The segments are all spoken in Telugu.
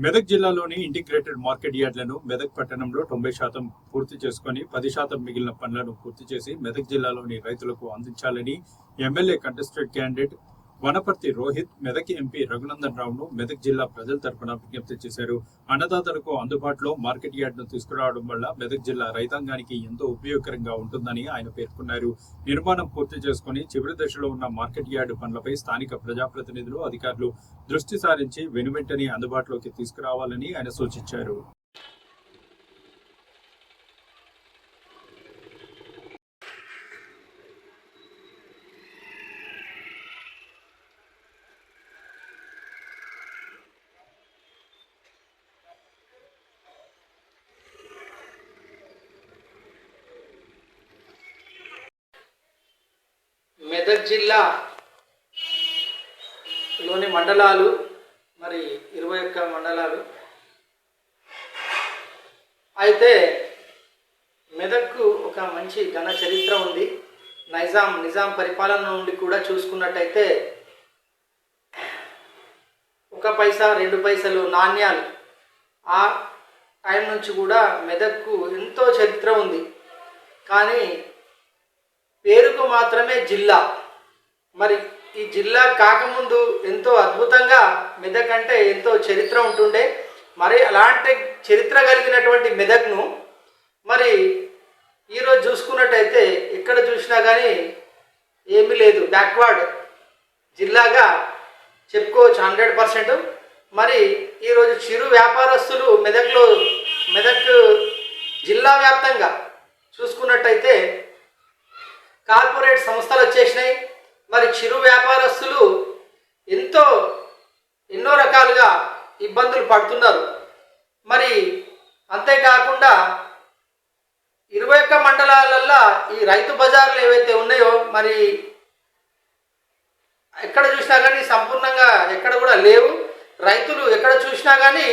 మెదక్ జిల్లాలోని ఇంటిగ్రేటెడ్ మార్కెట్ యార్డ్లను మెదక్ పట్టణంలో 90% పూర్తి చేసుకుని 10% మిగిలిన పనులను పూర్తి చేసి మెదక్ జిల్లాలోని రైతులకు అందించాలని MLA contested candidate Wanaparthy Rohit Medak MP Raghunandan రావును మెదక్ జిల్లా ప్రజల తరపున విజ్ఞప్తి చేశారు. అన్నదాతలకు అందుబాటులో మార్కెట్ యార్డ్ను తీసుకురావడం వల్ల మెదక్ జిల్లా రైతాంగానికి ఎంతో ఉపయోగకరంగా ఉంటుందని ఆయన పేర్కొన్నారు. నిర్మాణం పూర్తి చేసుకుని చివరి దశలో ఉన్న మార్కెట్ యార్డు పనులపై స్థానిక ప్రజాప్రతినిధులు, అధికారులు దృష్టి సారించి వెనువెంటనే అందుబాటులోకి తీసుకురావాలని ఆయన సూచించారు. మెదక్ జిల్లాలోని మండలాలు 21 మండలాలు అయితే మెదక్కు ఒక మంచి ఘన చరిత్ర ఉంది. నిజాం పరిపాలన నుండి కూడా చూసుకున్నట్టయితే 1 పైసా 2 పైసలు నాణ్యాలు ఆ టైం నుంచి కూడా మెదక్కు ఎంతో చరిత్ర ఉంది. కానీ పేరుకు మాత్రమే జిల్లా. ఈ జిల్లా కాకముందు ఎంతో అద్భుతంగా మెదక్ అంటే ఎంతో చరిత్ర ఉంటుండే. అలాంటి చరిత్ర కలిగినటువంటి మెదక్ను ఈరోజు చూసుకున్నట్టయితే ఎక్కడ చూసినా కానీ ఏమీ లేదు, బ్యాక్వర్డ్ జిల్లాగా చెప్పుకోవచ్చు 100%. ఈరోజు చిరు వ్యాపారస్తులు మెదక్ జిల్లా వ్యాప్తంగా చూసుకున్నట్టయితే కార్పొరేట్ సంస్థలు వచ్చేసినాయి. చిరు వ్యాపారస్తులు ఎన్నో రకాలుగా ఇబ్బందులు పడుతున్నారు. అంతేకాకుండా 21 మండలాలల్లో ఈ రైతు బజార్లు ఏవైతే ఉన్నాయో ఎక్కడ చూసినా కానీ సంపూర్ణంగా ఎక్కడ కూడా లేవు. రైతులు ఎక్కడ చూసినా కానీ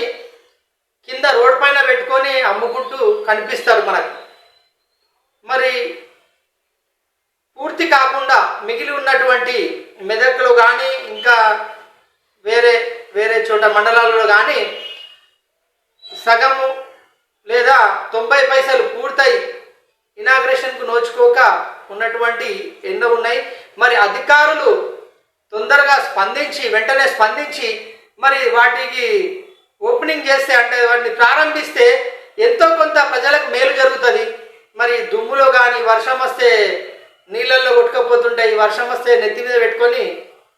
కింద రోడ్ పైన పెట్టుకొని అమ్ముకుంటూ కనిపిస్తారు మనకు. పూర్తి కాకుండా మిగిలి ఉన్నటువంటి మెదక్లో కానీ ఇంకా వేరే చోట మండలాలలో కానీ సగము లేదా 90 పైసలు పూర్తయి ఇనాగ్రేషన్కు నోచుకోక ఉన్నటువంటి ఎన్నో ఉన్నాయి. అధికారులు తొందరగా వెంటనే స్పందించి వాటికి ఓపెనింగ్ చేస్తే అంటే వాటిని ప్రారంభిస్తే ఎంతో కొంత ప్రజలకు మేలు జరుగుతుంది. దుమ్ములో కానీ వర్షం వస్తే నీళ్ళల్లో కొట్టుకపోతుంటాయి, వర్షం వస్తే నెత్తి మీద పెట్టుకొని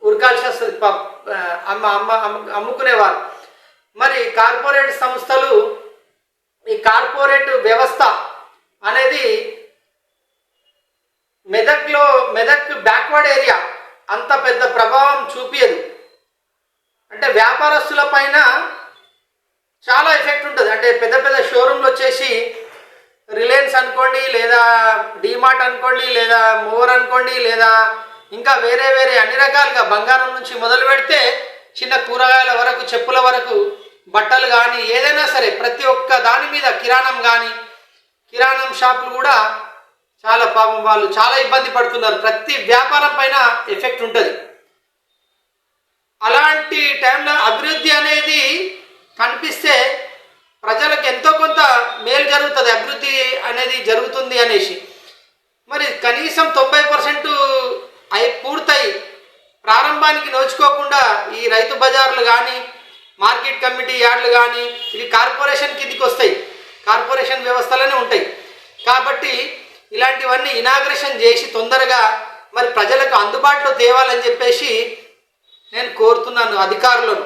ఉరకాల్సి వస్తుంది అమ్ముకునేవారు. కార్పొరేట్ సంస్థలు ఈ కార్పొరేట్ వ్యవస్థ అనేది మెదక్ బ్యాక్వర్డ్ ఏరియా అంత పెద్ద ప్రభావం చూపించదు. అంటే వ్యాపారస్తుల పైన చాలా ఎఫెక్ట్ ఉంటుంది. అంటే పెద్ద షోరూమ్లు వచ్చేసి రిలయన్స్ అనుకోండి, లేదా డిమార్ట్ అనుకోండి, లేదా మోర్ అనుకోండి, లేదా ఇంకా వేరే అన్ని రకాలుగా బంగారం నుంచి మొదలు పెడితే చిన్న కూరగాయల వరకు, చెప్పుల వరకు, బట్టలు కానీ ఏదైనా సరే ప్రతి ఒక్క దాని మీద కిరాణం షాపులు కూడా చాలా పాపం వాళ్ళు చాలా ఇబ్బంది పడుతున్నారు. ప్రతి వ్యాపారం పైన ఎఫెక్ట్ ఉంటుంది. అలాంటి టైంలో అభివృద్ధి అనేది కనిపిస్తే ప్రజలకు ఎంతో కొంత మేలు జరుగుతుంది, అభివృద్ధి అనేది జరుగుతుంది అనేసి. కనీసం 90% పూర్తయి ప్రారంభానికి నోచుకోకుండా ఈ రైతు బజార్లు కానీ, మార్కెట్ కమిటీ యార్డులు కానీ ఇవి కార్పొరేషన్ కిందికి వస్తాయి, కార్పొరేషన్ వ్యవస్థలోనే ఉంటాయి. కాబట్టి ఇలాంటివన్నీ ఇనాగ్రేషన్ చేసి తొందరగా ప్రజలకు అందుబాటులో తేవాలని చెప్పేసి నేను కోరుతున్నాను అధికారులను.